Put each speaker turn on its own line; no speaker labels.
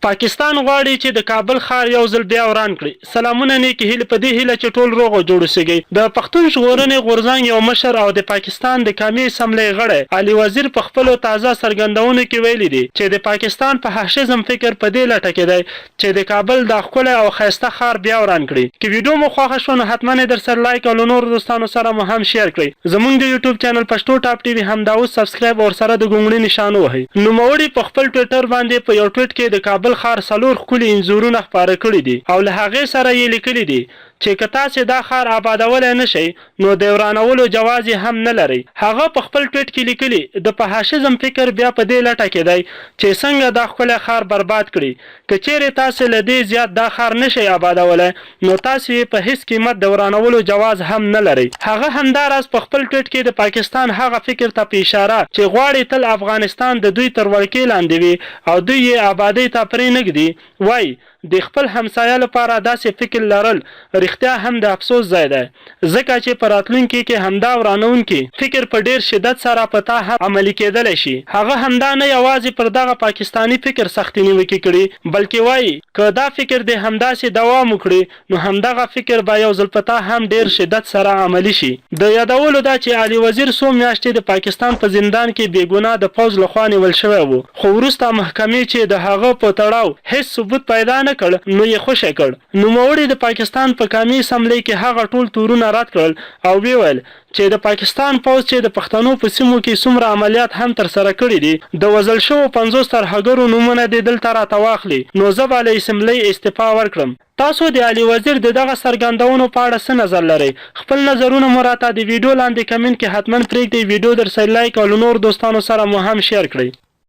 پاکستان غواړي چې د کابل ښار یو ځل بیا وران کړي. سلامونه نیکې هیلې په دې هیله چې ټول روغ او جوړ اوسئ. د پښتون ژغورنې غورځنګ یو مشر او د پاکستان د قومي اسمبلۍ غړی علي وزیر په خپلو تازه څرګندونو کې ویلي دي چې د پاکستان په فاشیزم فکر په دې لټه کې دی چې د کابل د ښکلی او ښایسته ښار بیا وران کړي. که ویډیو مو خوښه شوه نو حتما یې درسره لایک او له نورو دوستانو سره مو هم شیر کړئ. زموږ د یوټیوب چینل پښتو ټاپ ټي وي همدا اوس سبسکرایب او سره د ګونګړي نشان ووهئ. نوموړي په خپل ټویټر باندې په یو ټویټ کې د کابل ښار څلور ښکلي انځورونه خپاره کړي دي او له هغې سره یې لیکلي دي چې که تاسې دا ښار آبادولی نه شئ نو د ورانولو جواز هم نه لرئ. هغه په خپل ټویټ کې لیکلي د فاشیزم فکر بیا په دې لټه کې دی چې څنګه دا ښکلی ښار برباد کړي. که چیرې تاسې له دې زیات دا ښار نه شئ آبادولی نو تاسې په هیڅ قیمت د ورانولو جواز هم نه لرئ. هغه همداراز په خپل ټویټ کې د پاکستان هغه فکر ته په اشاره چې غواړي تل افغانستان د دوی تر ولکې لاندې وي او دوی یې آبادۍ ته پرې نږدي وایي د خپل همسایه لپاره داسې فکر لرل رښتیا هم د افسوس ځای دی ځکه چې په راتلونکي کې همدا ورانونکي فکر په ډیر شدت سره په تا هم عملي کېدلی شي. هغه همدا نه یوازې پر دغه پاکستاني فکر سختې نیوکې کړي بلکې وایي که دا فکر د همداسې دوام وکړي نو همدغه فکر به یو ځل په تا هم ډیر شدت سره عملي شي. د یادولو دا چې علي وزیر څو میاشتې د پاکستان په زندان کې بېګناه د پوځ لخوا نیول شوی و خو وروسته محکمې چې د هغه په تړاو هیڅ ثبوت پیدا نه کړ نو یې خوشی کړ. نوموړي د پاکستان په قومي اسمبلۍ کې هغه ټول تورونه رد کړل او ویل چې د پاکستان پوځ چې د پښتنو په سیمو کې څومره عملیات هم ترسره کړي دي د وژل شوو 50 ترهګرو نومونه دې دلته راته واخلي نو زه به له اسمبلۍ استعفا ورکړم. تاسو د علي وزیر د دغه څرګندونو په اړه څه نظر لرئ؟ خپل نظرونه مو راته د ویډیو لاندې کمنټ کې حتما پرېږدئ. ویډیو درسره لایک او له نورو دوستانو سره مو هم شیر کړئ.